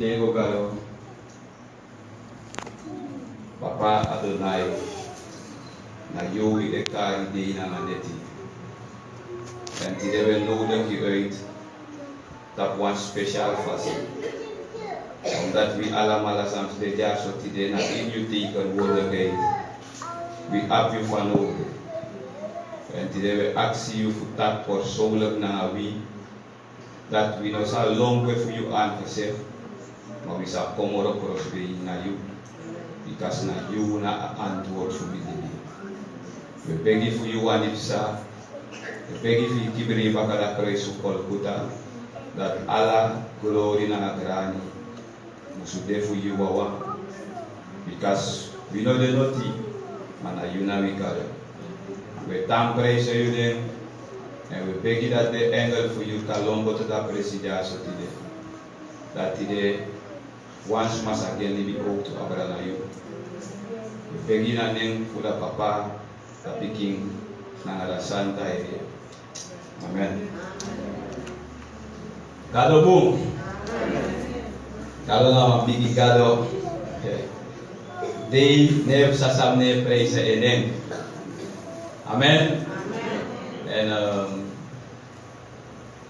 Tego galo, Papa Adonai, na Joey Ekari die na maneti. En die hebben nodig uit dat one speciaal fase. Omdat we allemaal soms dit jaar zo die naar in je teken worden gegeven. We hebben je van nodig. En die hebben actie voor dat persoonlijk naar wie. Dat we nog zo lang voor je aangezegd. Maar we zullen komen op prospereren naar jou. Because naar jou naar antwoord voor die dingen. We beg voor jou aan het sa. We beg voor je kibri bakala prijs op Kolkuta. Dat alle glorie naar grani. Musude voor jou wawa. Because we know the noti. Maar naar jou naar we kade. We thank prijs you then. En we beg dat de engel voor jou kalombo tot de presidentie today. Dat today once mas again libi ook to abrana you. We beg na name voor de papa, de piking, na la santa area. Amen. Gado boom. Gado na bigi gado. Dei nev sasamne praise enen. Amen. En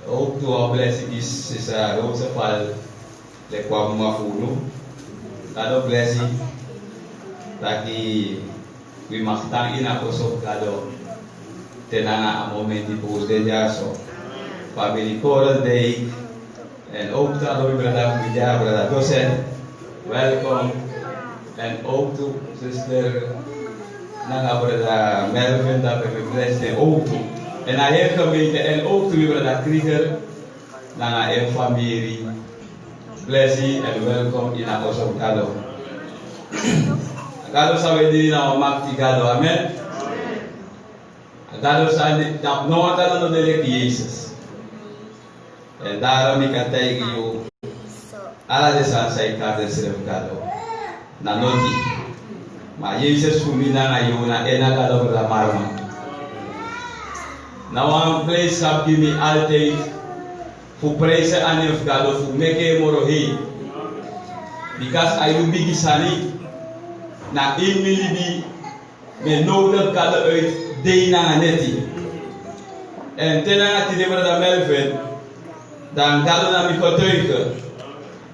ook to our blessing is a rose fall le kwa mafuno. Gado blessing. Taki we magtang ina kosok gado. Tenanga a momenti pos de jaso. Family Coral Day. En ook dat we brada Vidya, brada Dosen. Welkom. En ook toe sister Nanga brada Melvin, dat we blessed en ook toe. En hij heeft geweten en ook toe brada Krieger. Nanga en familie. Blessing en welkom in a kosok gado. Gado sawe diri na makti gado, amen. Gado sawe no atala no delek Jezus. En daarom ik kan tegen jou, alle de san sai kade seref gado, na noti. Maar Jezus fumina na jou na ena gado bela marma. Na one place have give me altijd, voor prijzen aan je gado, voor meke moro heen. Because I will be gisani. Na in milibi me nodig gado uit de na neti. En tena ati de brada Melvin. Dan gado na mi getuigen.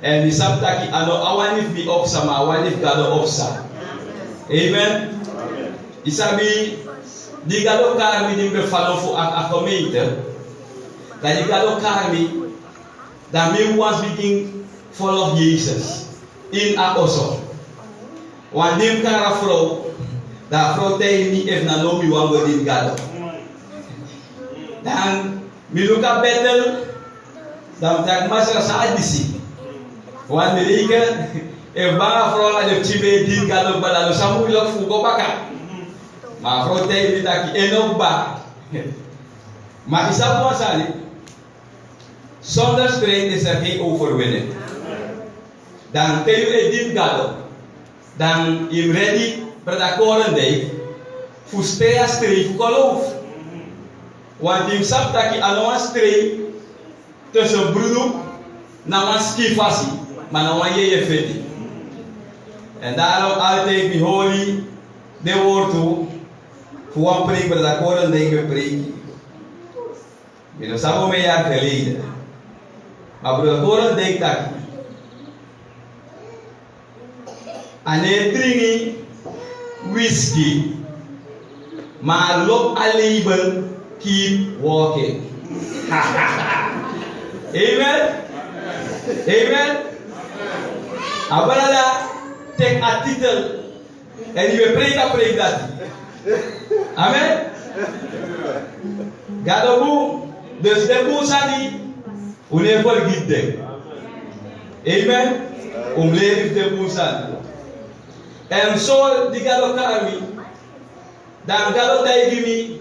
En die saptaki ano awanif mi opsa ma awanif gado opsa. Amen. Isabi di gado karmi di befalo fu a gemeente. Dan die gado karmi dan mi was begin follow Jesus in a oso. Want dim kara vrouw, da vrouw tegen mi if na no mi wango dim gado. Dan mi luka betel. Dan tak masra sa adisi. Wan mereka banga frola de chibe din gado balalo samu lok fu ko baka. Ma frote bitaki enok ba. Ma isa mo sali. Zonder strijd is er geen overwinning. Dan teu din gado. Dan im ready pada korendei fu stea strijd fu koloof. Want im saptaki anoa strijd tussen broer na wan skifasi, maar na wan je feti. En daarom altijd mi holy de woord toe, voor wan preek bij de koren denken preek. We nog samen met jaar geleden. Maar bij de koren denk dat ane drinken whisky, maar loop a label keep walking. Amen. Amen. Abalala take a title and you pray that. Amen. Gadobu dus de boosani une forgive them. Amen. Leef de boosani. En zo die gado karmi dan gado taigi mi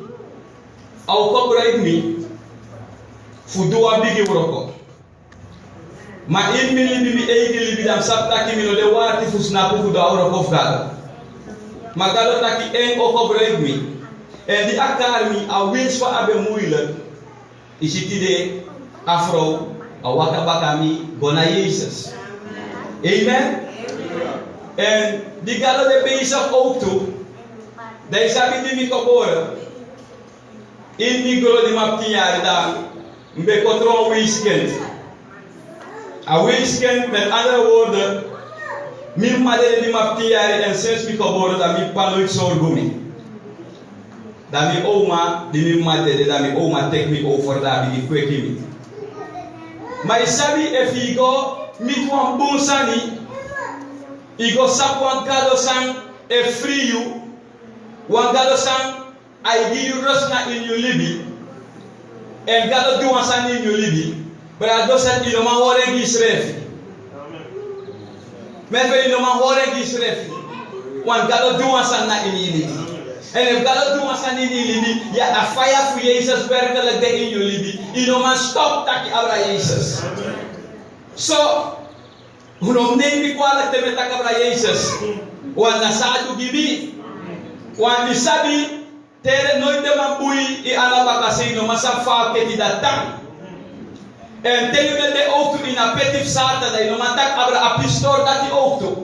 au copyright mi fudu abigi uroko. Ma in mili bibi eigi libi dam sapta ki mino de wati fusna ko fudu uroko fgado. Ma gado taki en o copyright mi. En die akarmi a wins fa abe moeilijk. Is het idee afro a waka bakami gona Jezus. Amen? En die galo de bezig ook toe. Die sabi die mi geboren. In die gro die map 10 jaar dan. Mbe kontrol weeskind. Een weeskind met andere woorden. Mijn moeder die map 10 jaar en sinds mi geboren dat mi pa nooit zorgen. Dat mi oma die mi moeder dat mi oma tek mi over dat mi kweki mi. Maar je sabi if je go mit wan bonsani. Igo sap wan gado sang e free you. Wan gado sang I give you rest na in your libi. En gado do wan sang in your libi. But I don't say you no man horen gisrefi. Men be you no man horen gisrefi. Wan gado do wan sang na in your libi. En if gado do wan sang in your libi, ja a fire voor Jezus werkelijk de in your libi. You no man stop taki abra Jezus. So Unom neem ik kwalijk te met akabra Jezus. Want na saatu gibi. Want die sabi tere nooit de man bui i alabakase no masa faake di datang. En tegen met de ook toe in a petif sata da no man tak abra apistor dat die ook toe.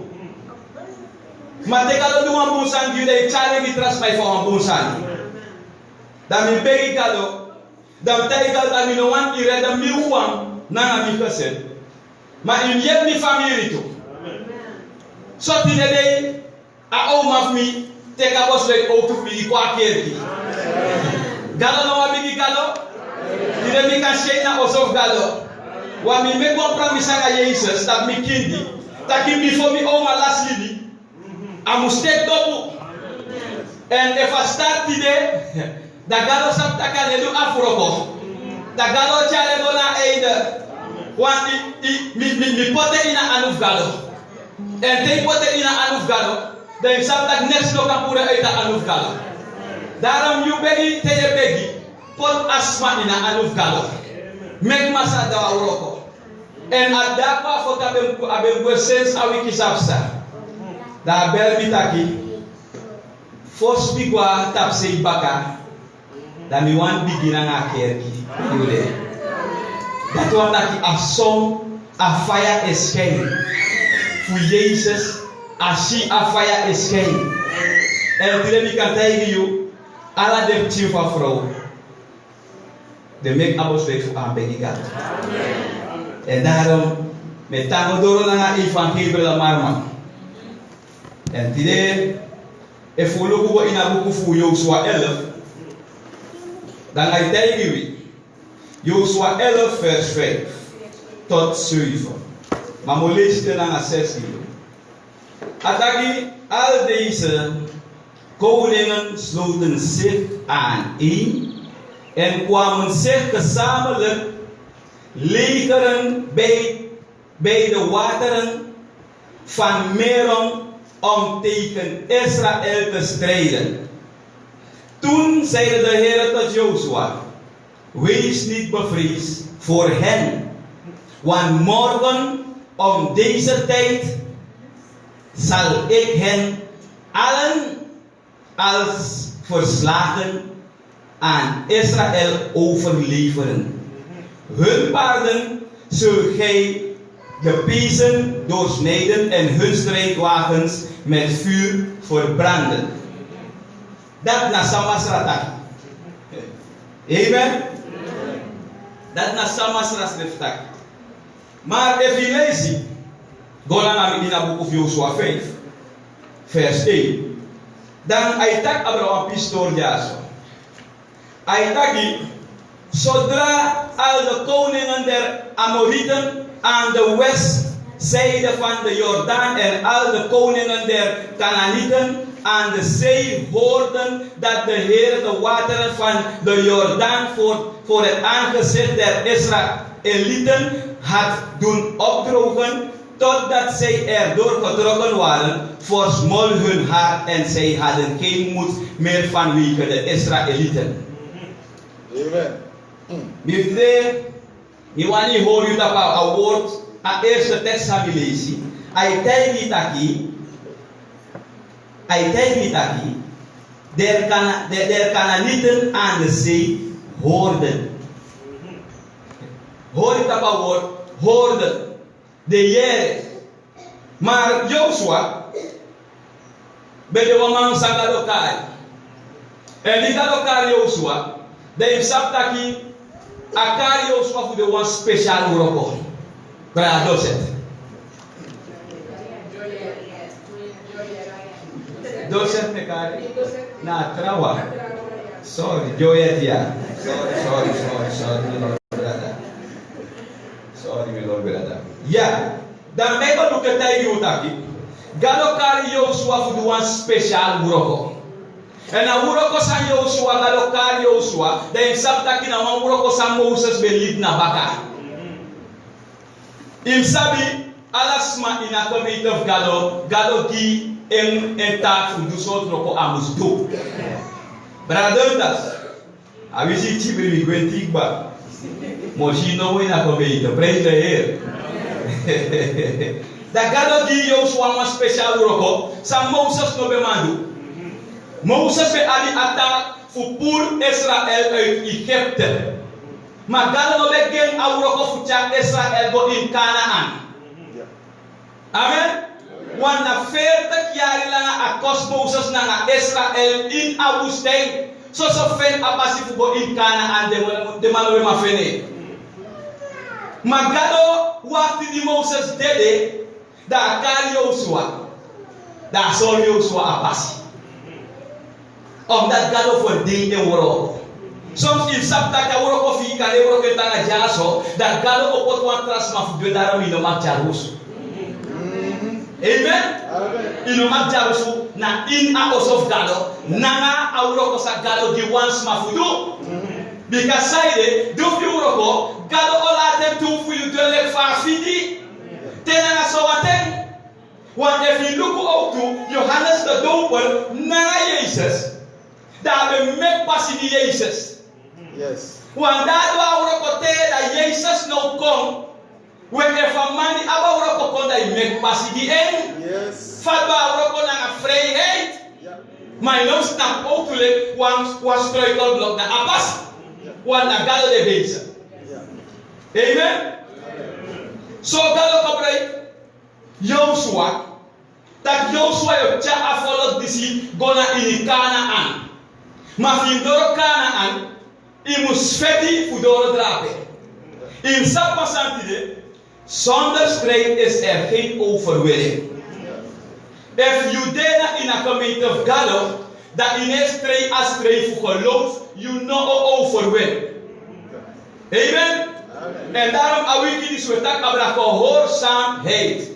Maar te kado du man bunsan di de chale gi tras mai for man bunsan. Da mi pegi kado. Da tai kado da mi no wan i reda mi uwan na mi kase. Maar in je mi familie toe. Zo die de a oma of me take a bus like out of me kwa kerki. Galo no wa bigi galo. Die mi kan shake na osof galo. Wa mi me compromise aan Jezus dat mi kindi. Dat ik mi voor mi oma last lidi. I must take double. And if I start today, da galo sap takane do afroko. Da galo chale do na eide. Want mi pote ina anuf galo. En te pote ina anuf galo. Dan sap tak next no kan pura uit anuf galo. Daarom you begi te je begi. Pot asma ina anuf galo. Mek masa da uroko. En adapa fota abem go sense awi kisafsa. Da bel bitaki. Fos bigwa tapse ibaka. Da mi wan bigina ngakerki. Yule. Dat was dat je a fire escape. Voor Jezus, als a fire escape. En toen ik kan tegen je, alle de tien van vrouw. De mek abos weg voor aan begigat. En daarom, met tango door naar evangelie la marma. En today, if we look in a boek voor Joshua 11, dan ga je tegen je. Joshua 11 vers 5 tot 7. Maar we lezen dan naar 16. Ataki, al deze koningen sloten zich aan een en kwamen zich gezamenlijk legeren bij de wateren van Merom om tegen Israël te strijden. Toen zeide de Heer tot Joshua: wees niet bevreesd voor hen, want morgen om deze tijd zal ik hen allen als verslagen aan Israël overleveren. Hun paarden zult gij gepezen doorsnijden en hun strijdwagens met vuur verbranden. Dat na Samasrata. Amen. Dat na Samasrata. Maar if je leest, go naar het boek of Joshua 5, vers 1. Dan hij tak Abraham pistoor jaso. Hij taki, zodra al de koningen der Amorieten aan de westzijde van de Jordaan en al de koningen der Canaanieten aan de zee hoorden dat de Heer de wateren van de Jordaan voor het aangezicht der Israëlieten had doen opdrogen, totdat zij er doorgetrokken waren, versmol hun hart en zij hadden geen moed meer vanwege de Israëlieten. Amen. Mi wani hoor je dat een woord, een eerste tekst hebben lezen. Hij telt niet aki, der Canaanieten aan de zee hoorden. Hoor je dat woord? Hoorden. De Heer Maar Joshua bede waman sanga lokal. En die lokal Joshua, de saptaki akari Joshua voor de one special uroko. Bra doset. Doset mekari. Na trawa. Sorry, Joyet ya. Sorry, brother. Sorry, my Lord, brother. Yeah. Dan mego luke tai utaki. Galo kari Joshua for the one special uroko. En na uroko san Joshua galo kari Joshua, dan sabtaki na wan uroko san Moses belit na baka. Im sabi alasma in a community of Galo gi en tak fu du sot roko amus do. Brother das. Avisi chibri gwentigba. Moshino wina community, praise the Lord. Da Galo gi Joshua one special uroko, san Moses no be mandu. Moses be ali attack fu pour Israel uit Egypte. Maar Galo no be gen a uroko fu chak Israel go in Canaan. Amen. Want na 40 jaar lang akos Moses na Israel in a woestijn. So fen abasi fu go in Canaan de manowe ma fene. Maar Galo wakti di Moses dede da kari Joshua. Da sol Joshua abasi. Omdat Galo voor ding en woroko. Soms in sapta ka woroko fi ka le woroko tanga jaso da Galo opot wan trasma fu de daro ino mak jarusu. Amen. Ino mak jarusu na in a of Galo nanga a woroko sa Galo di once mafudu. Because side do fi woroko Galo ola tem tu fu you de lek fa fidi. Tenanga so waten. Want if you look out to Johannes de Doper na Jesus. Daar we met passie die Jezus. Yes. Want daardoor we dat Jezus nou komt. We even man die abba we dat je met passie die een. Yes. Fatwa we naar vrijheid. Maar nou snap ook toe was struikelblok naar abas. Want naar Galo de bezig. Amen. Zo Galo gebruik Joshua. Dat Joshua je tja afvolgt die gona in Canaan. Maar in door Canaan, je moet feti voor door drapen. In Sapasantide, zonder strijd is er geen overwinning. If you dare in a community of Galo, dat in een strijd als strijd voor geloof, you know overwin. Amen? En daarom awiki is we tak abra gehoorzaamheid.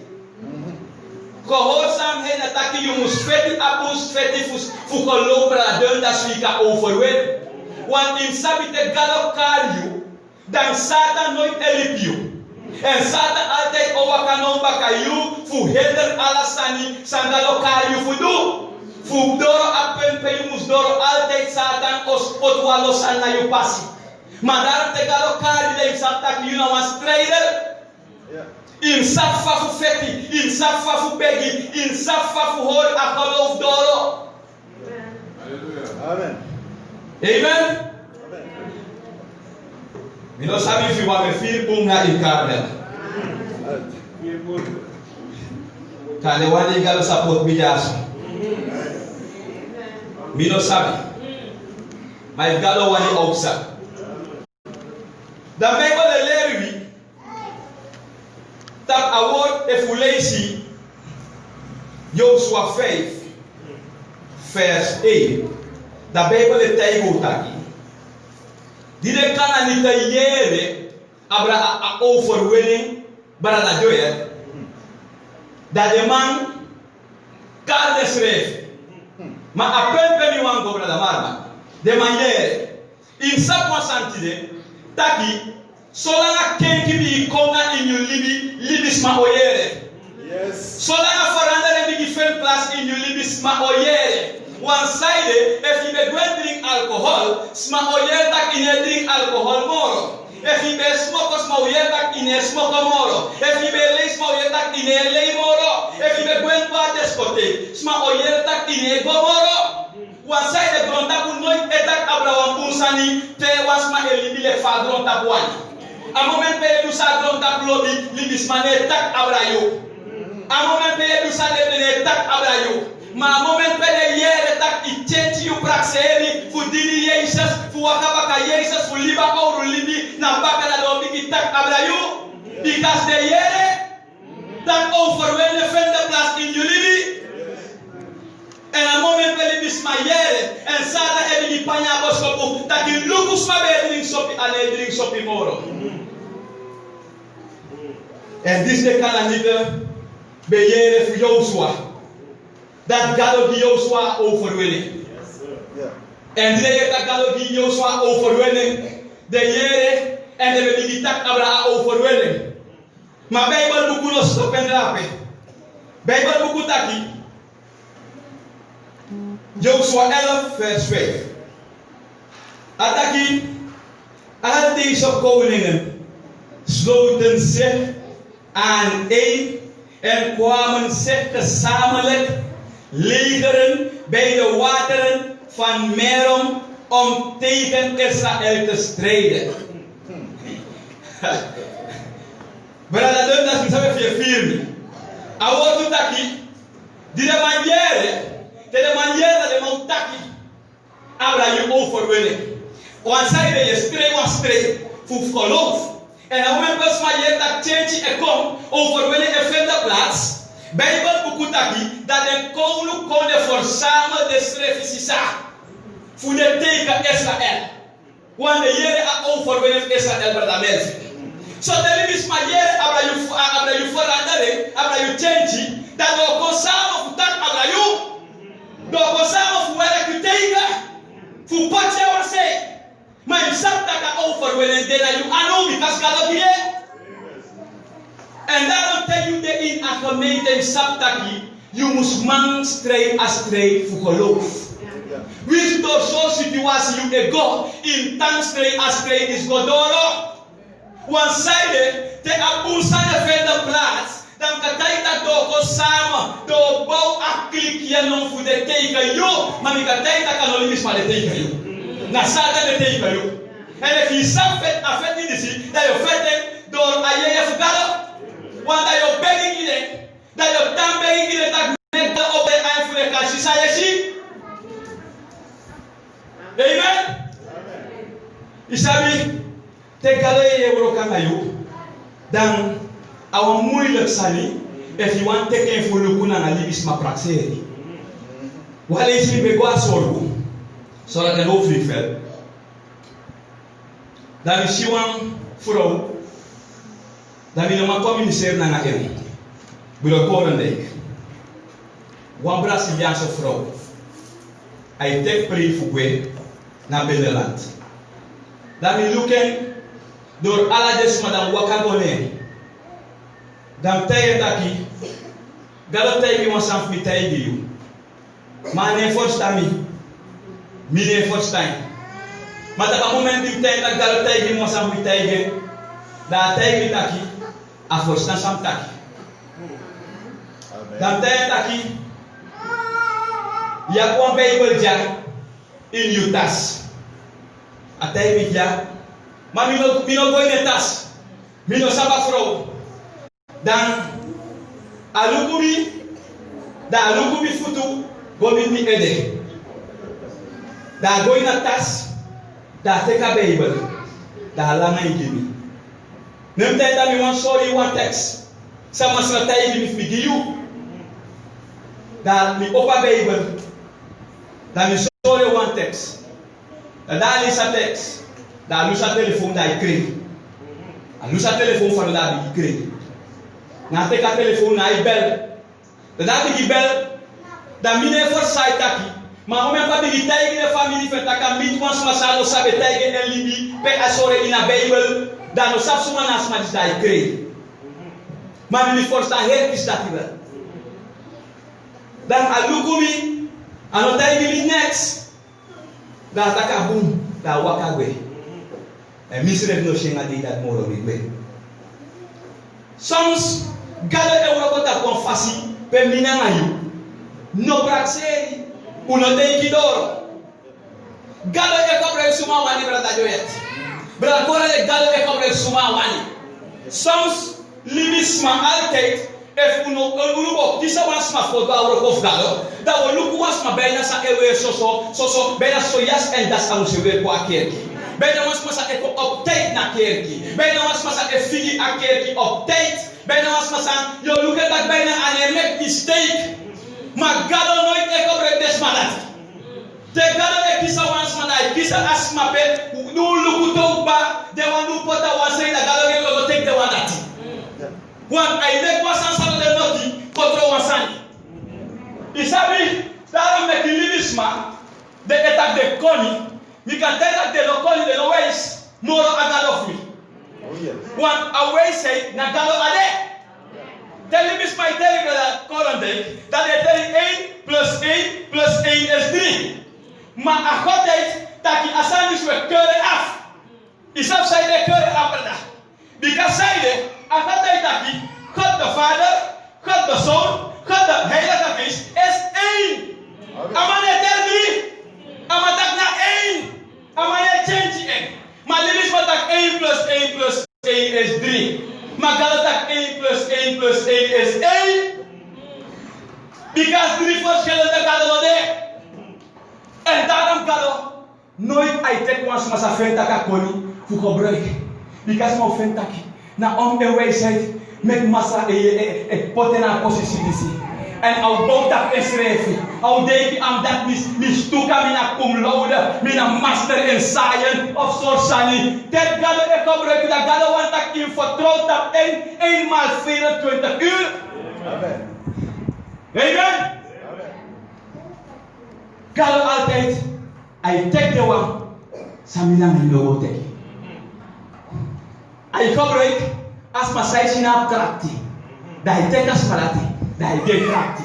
Gehoorzaamheid dat taki je moet feti apus feti voor geloof braden dat zwika overwin. Want in sabite Galo kariu, dan Satan nooit help you. En Satan altijd overkanon bakayu voor hinder alasani san Galo kariu voor do. Voor doro apen pe je moet doro altijd Satan os potwalos an na you passi. Maar daarom te Galo kariu de Satan you know een strijder. In safa fu feti, in safa fu begi, in safa fu hor akaloof doro. Amen. Amen. Mi no sabi fi wa me fil bunga in Carmel. Kale wani Galo support mi jaso. Mi no sabi. My Galo wani outside. Da me ko le lerwi. Dat award e fulesi Joshua 5 vers 1. Da Bijbel e taigo taki. Die de Canaanita jere abra a overwinning bara na joye. Dat de man karne schreef. Maar a pempe mi wan go brada marma. De man jere. In sapwa santide taki solana kenki bi konga in you libisma oyere. Yes. Solana farandere bi different class in you libisma oyere. One side, if you be going drink alcohol, sma oyere tak in drink alcohol moro. If you be smoke sma oyere tak in smoke moro. If you be lay sma oyere tak in lay moro. If you be going to a discotheque, sma oyere tak in go moro. One side gronta ku nooit etak abraham punsani te wasma elibile fa gronta buani. A moment pe tu sa gronta blobi libismane tak abrayo. A moment pele du sale de tak abrayo. Ma moment pele yere tak itenti yu prakseri fu dini Jesus fu wakabaka Jesus fu liba oru libi na baka na dobi ki tak abrayo. Because the yere tak over when the fender plus in you libi. En a moment pele bisma yere en sada ebi di panya boskopu tak in lukus ma be drink sopi ane drink sopi moro. En this de kana nite be yere fu Joshua. Dat God die Joshua overwinning. En die dat God die Joshua overwinning. De Jere en de die tak Abraham overwinning. Maar Bijbel boek no stop en rape. Bijbel boek taki. Joshua 11 vers 5. Ataki. Al deze koningen sloten zich aan één en kwamen zich gezamenlijk legeren bij de wateren van Merom om tegen Israël te strijden. Brada, dat is niet zo firme. Awo tu taki, die de manière de mon taki, abra je overwinning. Want zij de je strijd voor geloof. En dan moet je maar je dat change en kom overwinning en vinden plaats. Bijbel bukutaki dat een koning kon verzamelen de strefisisa voor de tegen Israël. Want de Heer a overwinning Israël bij de mensen. Zo de liefst maar Heer abra je veranderen, abra je change dat we kon samen voor dat abra je, dat we samen voor werk je tegen, voor wat je wil zeggen. Maar je zegt dat je overwinning dat je anomi kas kalabie. En daarom tell you de in a gemeente Saptaki, je moet man strijd als strijd voor geloof. Wie door zo'n situatie je go in tang strijd als strijd is godoro. Want zijde te abusan de verder plaats, dan kan hij dat door samen, door bouw aklik je non voor de tegen jou, maar ik kan hij dat kan alleen maar de tegen jou. Na Satan de tegen jou. En als je zelf vet afet niet ziet, dat je vet door aje vergalen. Want dat je begging in het, dat je dan begging in het, dat net de op de eind van de kans is aan je zien. Amen? Isabi, tekale je brokan na you, dan awa moeilijk sali, if you want teken voor lukuna na libis ma praxeri. Wale is mi begwa sorgu, zodat een hoofdvlieg vel. Dan is je een vrouw. Dan wil je maar communiceren naar hem. Bureau Korendijk. Een Braziliaanse vrouw. Hij trekt brief voor naar binnenland. Dan wil je door alle desma dan wakabone. Dan tijden dat je. Galo tijden was aan het tijden. Maar nee voorstaan mi nee voorstaan. Maar dat moment die tijd dat galo tijden was aan het tijden. Dat tijden dat je. A voorstaan sam taki. Dan tijden dat je. Ya kwam Bijbel ja in je tas. A tijden ja. Maar mino go in de tas. Mino saba vrouw. Dan alukumi. Da alukumi futu. Go mit mi ede. Da go in de tas. Da teka Bijbel. Da langa igimi. Nem tijd dat we want sorry one text. Sama sa tijd mi give you. Da mi opa Bijbel. Da mi sorry one text. Da is a text. Da lu sa telefoon da ik kreeg. Lu sa telefoon van da ik kreeg. Na teka telefoon na ik bel. Da ik bel. Da mi ne for sai taki. Maar om even die tijd in de familie van taka mit ons masalo sabe tijd en libi pe asore in a Bijbel. Dan no sap suma nas ma da ik kreeg. Maar mi forsta her is dat wel. Dan alukumi ano tijd mi next. Da taka boom da waka we. En misref no shenga di dat moro mi we. Soms galo e woro ta konfasi pe mina ngayu. No praxeri uno dei kidoro. Galo e kopre suma wani brata joyet. Brada kora e galo e kopre suma wani. Soms libisma altijd if uno kisa once ma foto auro kofgalo, da wo look once ma bena sa ewe so bena so yes and das ang siwe ko akerki. Bena once ma sa eko update na kerki. Bena once ma sa e figi akerki update. Bena once ma sa yo look at that bena and make mistake. Magalo nooit eko break des malat. Te galo e kisa once ma na kisa asma pe no look to ba de one no pota one say na galo e go take the one that. One I make one san de noti control one san. Isabi start make livisma de attack de koni. You can tell that they don't call it the ways more agalo free. Oh yes. One away say na galo ade. Tell him is my telling that Corande that they tell 8 plus 8 plus 8 is 3. Ma akotet taki asani we curry af. Isab say they curry after that. Because say akotet taki cut the Father, cut the Son, cut the Heilige Geest is 1. Amane tell me amatak na 1. Amane change it. Ma lilis matak 1 plus 1 plus 1 is 3. Magalatak 1 plus 1 plus 1 is 8. Because 3 verschillende galo de. En daarom galo nooit I take once masa fentaka koni fu gebruik. Because mo fentaki na om de wijsheid met massa e potena posisi disi. En au bouwt dat esrefi. Au denk am dat mis tuka mina cum laude, mina master in science of sorcery. Dat galo e gebruik dat galo want dat in vertrouwt dat eenmaal 24 uur. Amen. Amen. Galo altijd I take the one samina milo take. I gebruik as masai sinap krakti. Dai tekas malati, dai de krakti.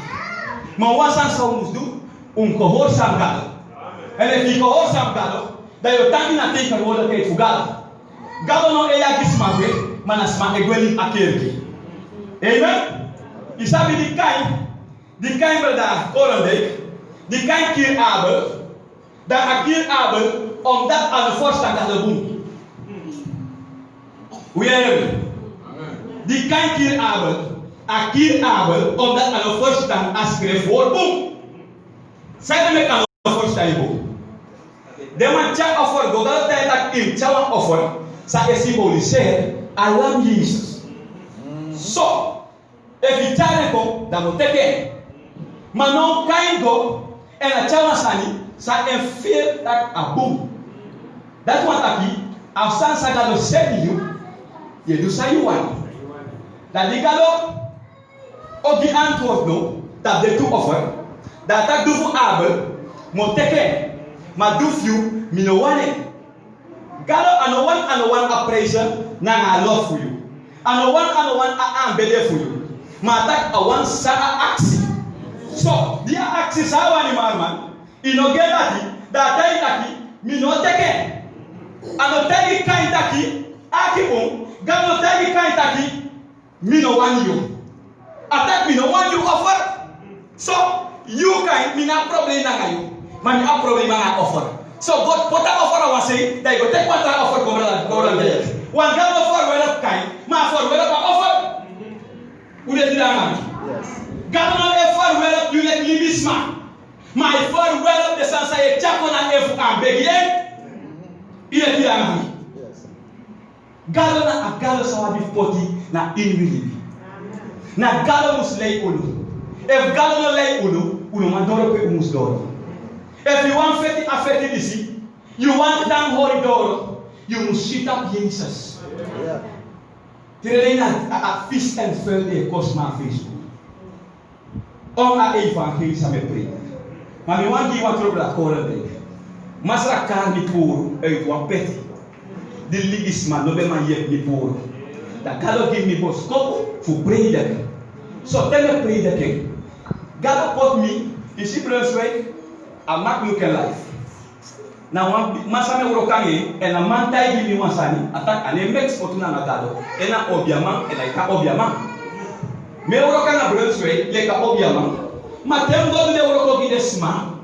Maar wat zijn ze moest doen? Gehoorzaam galo. En if je gehoorzaam galo, dan je tangi na teken worden kijk voor galo. Galo no eya gismabe, maar na sma egweli akerki. Amen. Isabi di kain berda korandek, di kain kier Abel, dan akir Abel omdat aan de voorstand galo boem. Hoe jij die kan hier Abel, omdat aan de voorstand afschreef voor boem. Zij met aan de voorstand boem. De man tja offer, doordat hij dat in tja offer, zij symboliseert alarm Jezus. Zo, if je tja komt, dan moet ik. Maar nou kan je go en a tja sani, zij en veel dat a boem. Dat wat ik afstand zij dat de zet je. Je doet zij je wan. Dat die galo op die antwoord no, dat de toe offer, dat dat doe voor Abel, moet teken, maar doe you mino wane. Galo ano one appraisal na a love for you. Ano one a aanbede for you. Maar dat a one sa aksi. So, die aksi sa wani man, inogedati, dat hij taki mino teken. Ano teki kain taki, aki galo teki kain taki. Me no want you. Attack me no want you offer. So you can me na problem na you. Man a problem na offer. So God put a offer I say that go take what I offer go there. One God offer well up kind, ma offer well up offer. Who dey do that? Yes. God no offer well up you let libis man. My offer well up the sansa e chako na efu am begien. You let do that. Galo na agalo sa wadi poti na inwilibi. Na galo mus lay ulu. If galo no lay ulu mandoro pe umus doro. If you want feti afeti disi, you want tang hori doro, you must sit up Jesus. Yeah. Tirelina a feast and fell de kosma Facebook. On a evangelie sa me predica. Maar mi want die wat trouble koren dek. Masra kan di puro uit wan peti. De ligisman no be man yek ni puro. Da galo give me boss kopo fu pray that. So tell me pray that. Galo put me in Cyprus way a mak look life. Na wan masame urokange en a man tai give me wan sani attack ane make fortuna na galo. Ena obiaman en ai ka obiaman. Me urokanga Bruce way le ka obiaman. Ma tem do de uroko gi desma.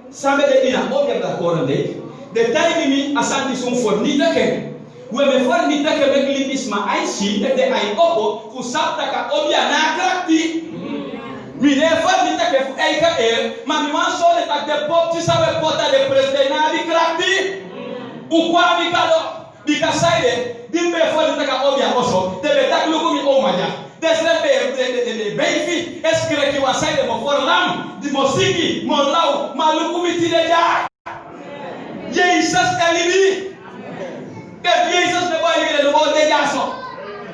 Sabe de ina obiaman da korande. De tai give me asanti son for ni da ken. we me for mi take me klinisma ai si de ai opo fu sapta ka obia na krakti mi ne for mi take fu ai ka ma mi wan so le tak de pop ti sabe pota de president na di krakti u kwa mi kalo di ka saide di me for mi take obia oso de be tak lu ko mi o maja desre be beifi eskre ki wa saide mo for lam di mosiki mo law ma lu ko mi ti de ja Jesus elibi that Jesus the boy in the world they just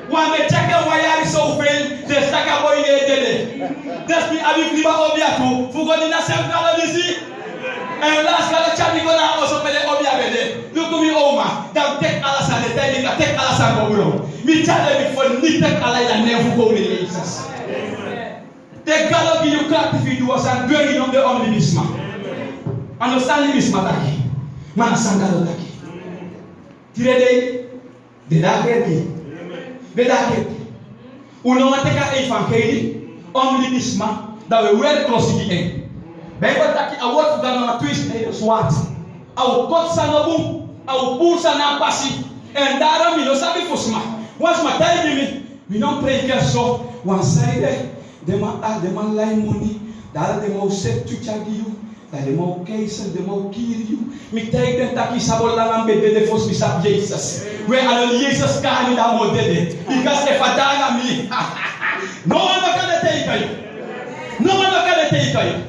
one the check and why are so fail the stack boy in the that's me abi kliba obia to fugo ni na sem kala disi and last kala chami gona also pele obia bede look me oma that take alasa the time ka take alasa go bro mi chale mi for ni take ala ya nefu go ni Jesus te galo ki you cut if you was and doing on the omnibusma understand libisma taki mana sangalo taki tirede de daketi uno mateka evangelie omnibusma dat we weer crossing in Bijbel taki award dan na twist e swat au kot sanabu au pulsa na pasi en daarom mi no sabi fosma was ma tayi mi non prediker so one side de ma lay money daar de mo set tu chagiu da de mo keisen de mo kiriu mi tayi den taki sabol la lambe de fos mi sab Jesus we alon Jesus ka ni da mo dede because e fatanga mi no one can take you no one can take you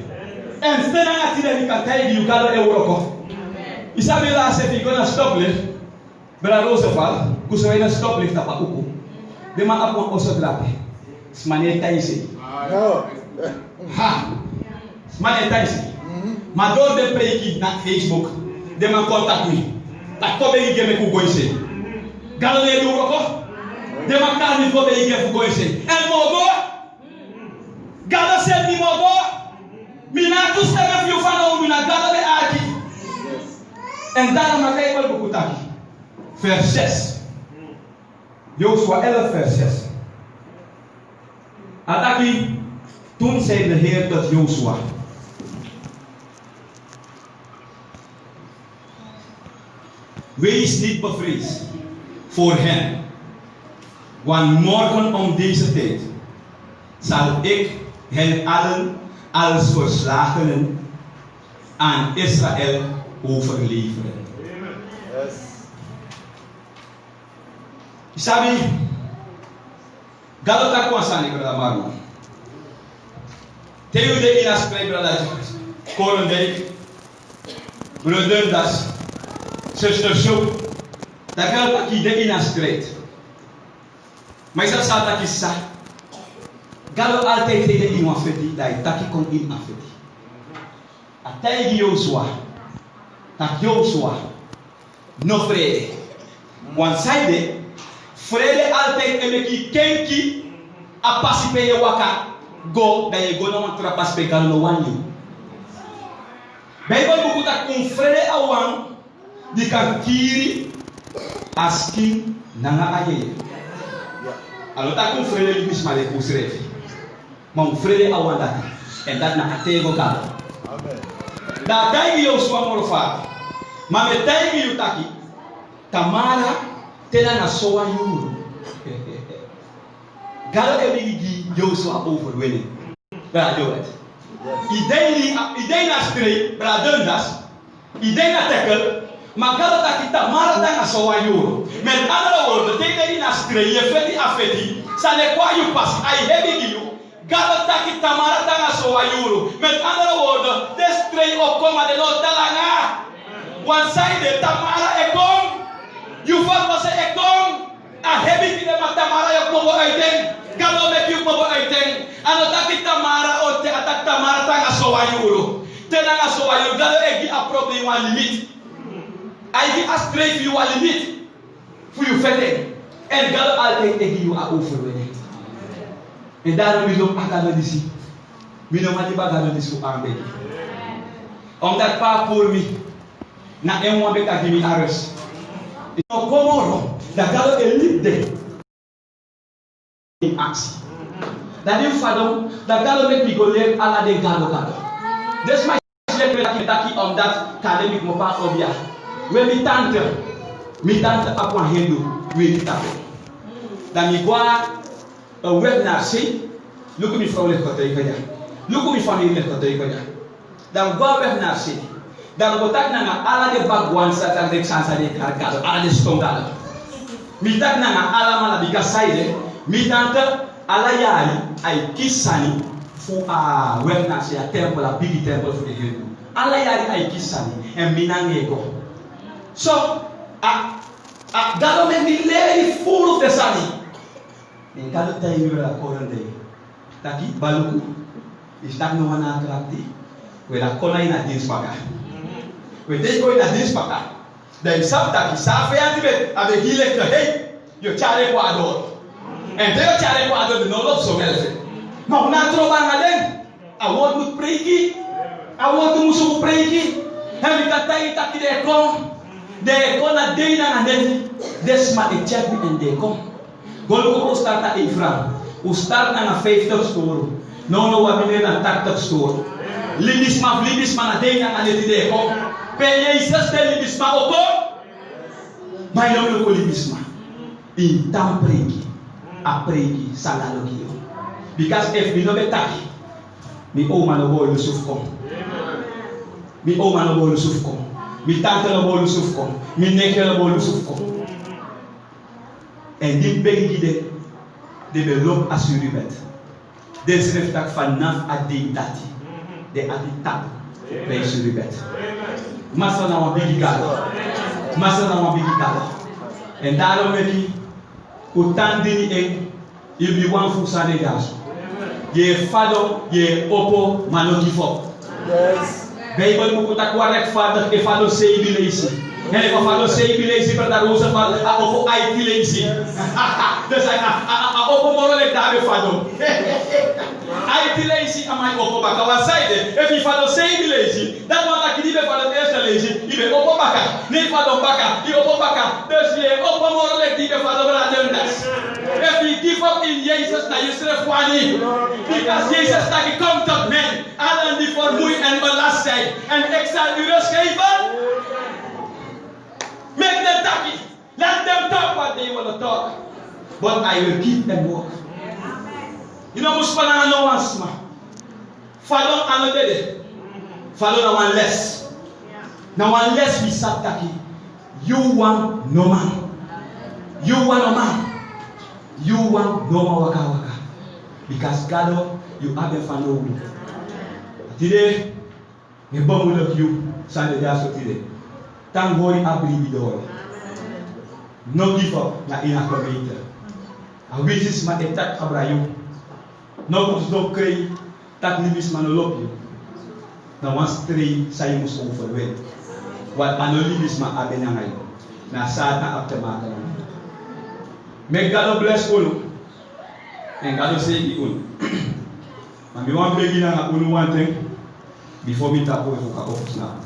and stena atire mi ka tayi you kala euroko isabela se fi gonna stop le bra Roosevelt kusoina stop le ta pa uku de ma apon oso drape smane tayi se ha smane tayi se ma do de preki na Facebook de ma contact me ta ko be ge me ku goise galo le euroko de ma ka ni ko be ge ku goise en mogo galo se ni mogo mina tu se me fiu fano mina galo be aki en dara ma kay bal ku taki vers 6 Joshua 11 vers 6 Ataki toen zei de Heer tot Joshua wees niet bevreesd voor hen, want morgen om deze tijd zal ik hen allen als verslagenen aan Israël overleveren. Yes. Sabi, galota kuasani brada Maru. Teu de inas play brada Koron de brother das sister show. Tagal pa ki de inas great. Mas sa sa ta kissa. Galo alte te de in wafedi dai taki kon in afedi. Atai Joshua. Tak Joshua. No vrede. One side vrede altijd emeki kenki a pasipe ye waka go da ye go na wan tra pasipe galo no wanyu. Bible buku tak vrede awan di kan kiri asking nanga aye. Alo tak vrede bis male kusrefi. Mam vrede awan dati en dat na atego galo. Amen. Da dai Joshua morofa. Mame dai yutaki Tamara tena na soa yuru. Galo ebigi Joshua overwinning. Bra Joet. Idee na stree, bra dundas. Idee na tackle. Maar galo taki Tamara tena soa yuru. Met andere woorden, tena na stree, je feti afeti. Sane kwa you pas, ai hebigi you. Galo taki Tamara tena soa yuru. Met andere woorden, des stree opkoma de no talanga. One side Tamara ekom. You fought was a gong, a heavy in the Tamara of Mobo Aiten, Galo make you Mobo Aiten, and Otaki Tamara or Attack Tamara Tanga Soayuru. Tenanga Soayu, Galo Egi a problem one limit. I give a straight you a limit for you fete, and Galo Alte Egi you are over with it. And that we don't Agalo Disi. We don't want to Bagalo Disu Arme. On that part for me, na M1 beta give me arrest. No komoro da galo elite in action. Da dim fadom da galo make me go learn ala de galo. This my taki on that academic mo pa obia. We mi tante mi tante apwa hendo we tape dan mi gwa web na si luku mi frau le kote kaya luku mi famille le kote kaya dan gwa web na si dan botak na nga ala de bagwan sa tan de sansa de karkado ala de stongalo mi tak na nga ala mala bika saide mi tante ala yari ay kisani fu a web na si a temple a big temple fu de hindu ala yari ay kisani en minange ko so galo men di leri full of the sunny en galo tay mi la korande taki baluku istak no wana krati wala kona ina dis paka we dey go ina dis paka dan sabta ki safe atibe abe hile ka hey yo chare kwa ador en de chare kwa ador no lo so melse no na trova ngaden I want to pray ki I want to musu pray ki en ka tay taki de kom de kona de na ngaden desma e chat en de kom gol ko starta infra o start na 50 store no wa mine na 80 store libisma na de na ngaden de kom Peye isas de libisma oko may no ko libisma in tam preki a preki salalo kiyo because if we no betaki mi o mano bo Yusuf kom mi o mano bo Yusuf kom mi tante no bo Yusuf kom mi neke no bo Yusuf kom en di begi de develop assuribet des reftak vanaf adi dati de adi tap play suribet Masa na wan bigi galo. En daarom meki utandini en ibi wan fusane gaso. Ye fado ye opo manoki fo. Yes. Bible buku tak warek father e fado sei bilesi. En ko fado sei bilesi per dar usa fa a opo ai bilesi. Dus a opo morole dabe fado. Ai bilesi amai opo baka wasaide e fi fado sei bilesi. Dat wat ak dibe fado ibe opo baka ni fado baka i opo baka dus ye opo morole dibe fado bradendas if you give up in Jesus na you serve wani because Jesus na ki come to men and die voor moei en belast zijn en ik zal u rust geven make them talk let them talk what they want to talk but I will keep them walk you know muspana no one sma fado anodede fado na one less now unless we start talking, you want no man. You want a man. You want no man waka waka. Because God, you have a family. Today, we bomb look you Sunday so today. Thank God I believe it. No give up na in a community. A wishes ma etak abrayo. No mus do krei tak libis manolop you. Na once three say mus overwhelm. Wat anonymous ma abena ngayon na sata aftermath may God bless all and God say all and we want to begin na one thing before we tap over office now